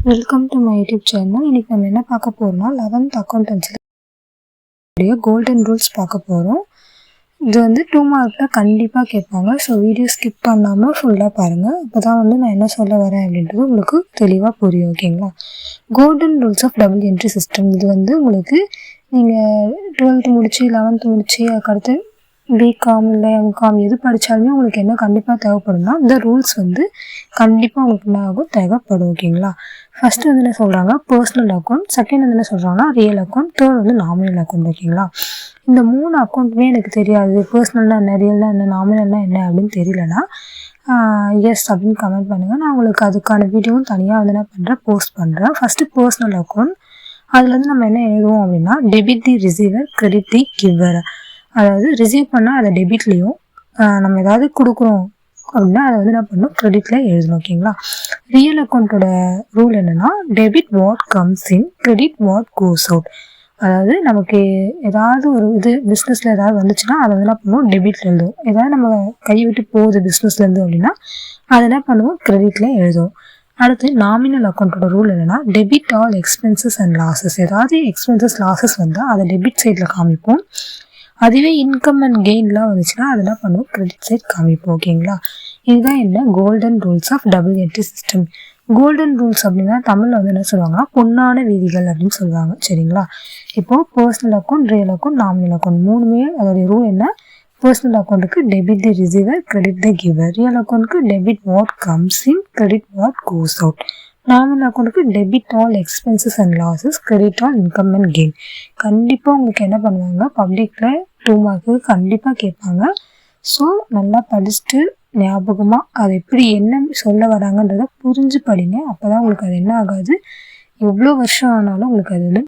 Welcome to my YouTube channel. இன்னைக்கு நம்ம என்ன பார்க்க போறோம்னா 11th அக்கௌண்டன்சில கோல்டன் ரூல்ஸ் பார்க்க போகிறோம். இது வந்து 2 மார்க்கில் கண்டிப்பாக கேட்பாங்க. ஸோ வீடியோ ஸ்கிப் பண்ணாமல் ஃபுல்லாக பாருங்கள். அப்போ தான் வந்து நான் என்ன சொல்ல வரேன் அப்படின்றது உங்களுக்கு தெளிவாக புரியும். ஓகேங்களா? Golden rules of double entry system. இது வந்து உங்களுக்கு நீங்கள் 12th முடிச்சு 11th முடிச்சு அதுக்கடுத்து பிகாம் இல்லை எம்காம் எது படித்தாலுமே உங்களுக்கு என்ன கண்டிப்பாக தேவைப்படும்னா இந்த ரூல்ஸ் வந்து கண்டிப்பாக உங்களுக்கு என்ன ஆகும் தேவைப்படும். ஓகேங்களா? ஃபஸ்ட்டு வந்து என்ன சொல்கிறாங்க, பர்சனல் அக்கௌண்ட். செகண்ட் வந்து என்ன சொல்கிறாங்கன்னா ரியல் அக்கௌண்ட். தேர்ட் வந்து நாமினல் அக்கௌண்ட். ஓகேங்களா? இந்த 3 அக்கௌண்ட்டுமே எனக்கு தெரியாது, பர்சனல்னால் என்ன, ரியல்னால் என்ன, நாமினல்னால் என்ன அப்படின்னு தெரியலனா எஸ் அப்படின்னு கமெண்ட் பண்ணுங்கள். நான் உங்களுக்கு அதுக்கான வீடியோவும் தனியாக வந்து என்ன பண்ணுறேன், போஸ்ட் பண்ணுறேன். First personal account. அதில் வந்து நம்ம என்ன எழுதுவோம் அப்படின்னா debit the receiver, credit the giver. அதாவது ரிசீவ் பண்ணால் அதை டெபிட்லேயும், நம்ம ஏதாவது கொடுக்குறோம் அப்படின்னா அதை வந்து என்ன பண்ணணும், கிரெடிட்டில் எழுதணும். ஓகேங்களா? ரியல் அக்கௌண்ட்டோட ரூல் என்னென்னா debit what comes in, credit what goes out. அதாவது நமக்கு ஏதாவது ஒரு இது பிஸ்னஸில் ஏதாவது வந்துச்சுன்னா அதை வந்து என்ன பண்ணுவோம், டெபிட்டில் எழுதுவோம். ஏதாவது நம்ம கை விட்டு போகுது பிஸ்னஸ்லேருந்து அப்படின்னா அதை என்ன பண்ணுவோம், கிரெடிட்டில் எழுதுவோம். அடுத்து நாமினல் அக்கௌண்ட்டோட ரூல் என்னென்னா debit all expenses and losses. ஏதாவது எக்ஸ்பென்சஸ் லாஸஸ் வந்தால் அதை டெபிட் சைடில் காமிப்போம். அதுவே இன்கம் அண்ட் கெயின்லாம் வந்துச்சுன்னா அதெல்லாம் பண்ணுவோம், கிரெடிட் சைட் காமிப்போம். ஓகேங்களா? இதுதான் என்ன golden rules of double entry system. Golden rules அப்படின்னா தமிழில் வந்து என்ன சொல்லுவாங்கன்னா பொன்னான விதிகள் அப்படின்னு சொல்லுவாங்க. சரிங்களா? இப்போது personal account, real account, nominal account மூணுமே அதோடைய ரூல் என்ன, பர்சனல் அக்கௌண்ட்டுக்கு debit the receiver, credit the giver. Real அக்கௌண்ட்டுக்கு debit what comes in, credit what goes out. Nominal அக்கௌண்ட்டுக்கு debit all expenses and losses, credit all income and gain. கண்டிப்பாக உங்களுக்கு என்ன பண்ணுவாங்க, பப்ளிக்கில் 2 மார்க்கு கண்டிப்பாக கேட்பாங்க. ஸோ நல்லா படிச்சுட்டு ஞாபகமாக அது எப்படி என்ன சொல்ல வராங்கன்றதை புரிஞ்சு படிங்க. அப்போ தான் உங்களுக்கு அது என்ன ஆகாது, எவ்வளோ வருஷம் ஆனாலும் உங்களுக்கு அது வந்து